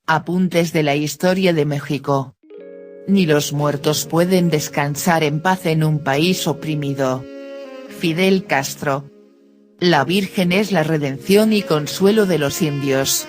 Apuntes de la historia de México. Ni los muertos pueden descansar en paz en un país oprimido. Fidel Castro. La Virgen es la redención y consuelo de los indios.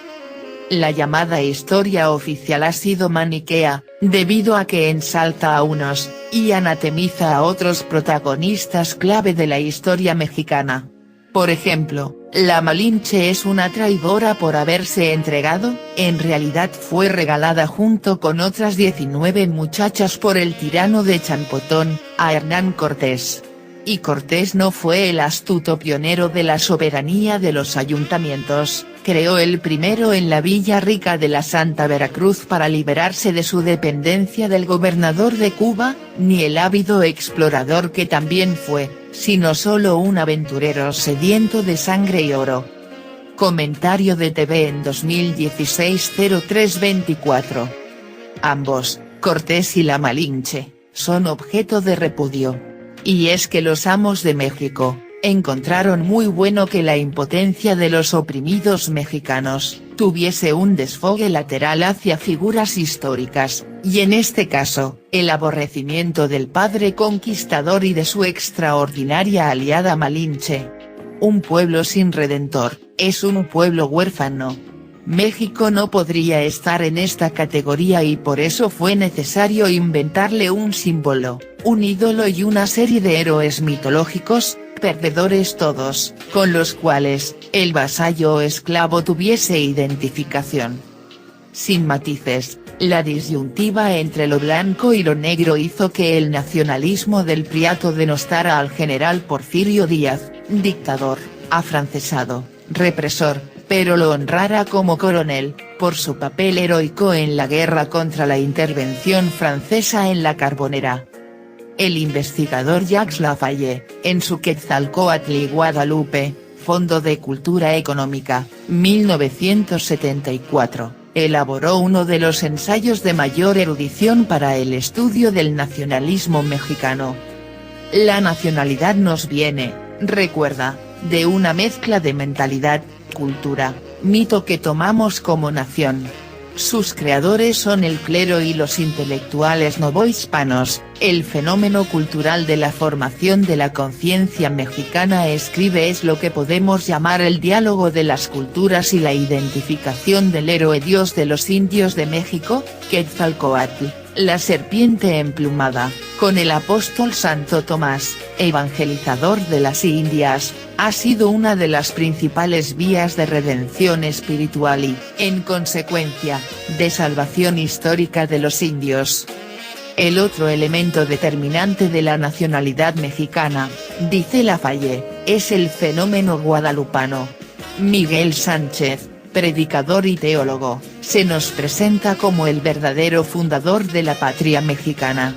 La llamada historia oficial ha sido maniquea, debido a que ensalza a unos, y anatemiza a otros protagonistas clave de la historia mexicana. Por ejemplo, la Malinche es una traidora por haberse entregado, en realidad fue regalada junto con otras 19 muchachas por el tirano de Champotón, a Hernán Cortés. Y Cortés no fue el astuto pionero de la soberanía de los ayuntamientos, creó el primero en la Villa Rica de la Santa Veracruz para liberarse de su dependencia del gobernador de Cuba, ni el ávido explorador que también fue, sino solo un aventurero sediento de sangre y oro. Comentario de TV en 2016-03-24. Ambos, Cortés y la Malinche, son objeto de repudio. Y es que los amos de México, encontraron muy bueno que la impotencia de los oprimidos mexicanos, tuviese un desfogue lateral hacia figuras históricas, y en este caso, el aborrecimiento del padre conquistador y de su extraordinaria aliada Malinche. Un pueblo sin redentor, es un pueblo huérfano. México no podría estar en esta categoría y por eso fue necesario inventarle un símbolo, un ídolo y una serie de héroes mitológicos, perdedores todos, con los cuales, el vasallo o esclavo tuviese identificación. Sin matices, la disyuntiva entre lo blanco y lo negro hizo que el nacionalismo del Priato denostara al general Porfirio Díaz, dictador, afrancesado, represor, pero lo honrara como coronel, por su papel heroico en la guerra contra la intervención francesa en la Carbonera. El investigador Jacques Lafayette, en su Quetzalcóatl y Guadalupe, Fondo de Cultura Económica, 1974, elaboró uno de los ensayos de mayor erudición para el estudio del nacionalismo mexicano. La nacionalidad nos viene, recuerda, de una mezcla de mentalidad, cultura, mito que tomamos como nación. Sus creadores son el clero y los intelectuales novohispanos, el fenómeno cultural de la formación de la conciencia mexicana es lo que podemos llamar el diálogo de las culturas y la identificación del héroe dios de los indios de México, Quetzalcóatl, la serpiente emplumada, con el apóstol Santo Tomás, evangelizador de las Indias, ha sido una de las principales vías de redención espiritual y, en consecuencia, de salvación histórica de los indios. El otro elemento determinante de la nacionalidad mexicana, dice Lafayette, es el fenómeno guadalupano. Miguel Sánchez, predicador y teólogo, se nos presenta como el verdadero fundador de la patria mexicana.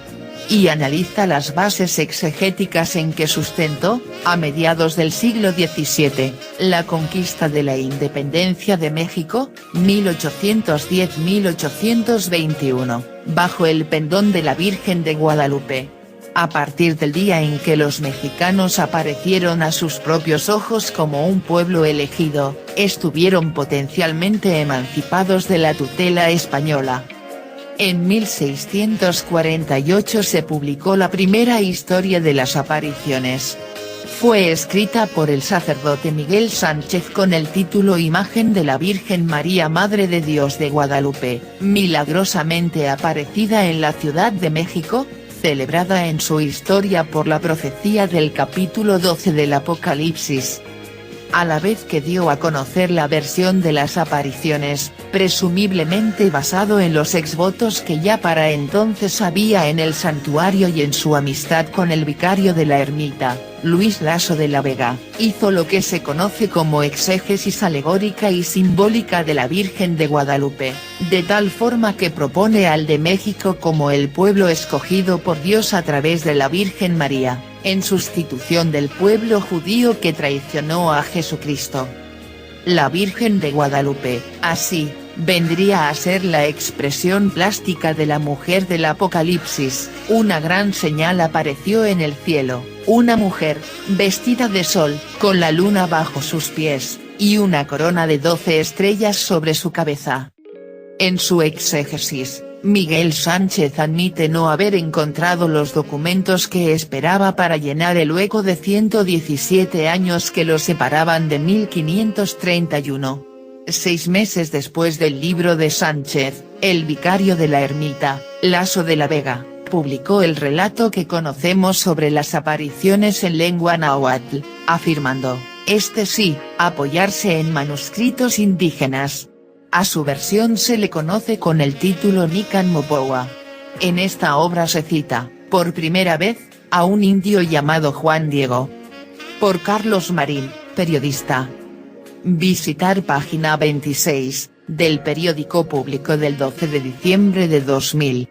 Y analiza las bases exegéticas en que sustentó, a mediados del siglo XVII, la conquista de la independencia de México, 1810-1821, bajo el pendón de la Virgen de Guadalupe. A partir del día en que los mexicanos aparecieron a sus propios ojos como un pueblo elegido, estuvieron potencialmente emancipados de la tutela española. En 1648 se publicó la primera historia de las apariciones. Fue escrita por el sacerdote Miguel Sánchez con el título Imagen de la Virgen María Madre de Dios de Guadalupe, milagrosamente aparecida en la Ciudad de México, celebrada en su historia por la profecía del capítulo 12 del Apocalipsis. A la vez que dio a conocer la versión de las apariciones, presumiblemente basado en los exvotos que ya para entonces había en el santuario y en su amistad con el vicario de la ermita, Luis Laso de la Vega, hizo lo que se conoce como exégesis alegórica y simbólica de la Virgen de Guadalupe, de tal forma que propone al de México como el pueblo escogido por Dios a través de la Virgen María, en sustitución del pueblo judío que traicionó a Jesucristo. La Virgen de Guadalupe, así, vendría a ser la expresión plástica de la mujer del Apocalipsis. Una gran señal apareció en el cielo, una mujer, vestida de sol, con la luna bajo sus pies, y una corona de 12 estrellas sobre su cabeza. En su exégesis, Miguel Sánchez admite no haber encontrado los documentos que esperaba para llenar el hueco de 117 años que lo separaban de 1531. 6 meses después del libro de Sánchez, el vicario de la ermita, Laso de la Vega, publicó el relato que conocemos sobre las apariciones en lengua náhuatl, afirmando, sí, apoyarse en manuscritos indígenas. A su versión se le conoce con el título Nican Mopoa. En esta obra se cita, por primera vez, a un indio llamado Juan Diego. Por Carlos Marín, periodista. Visitar página 26, del periódico público del 12 de diciembre de 2000.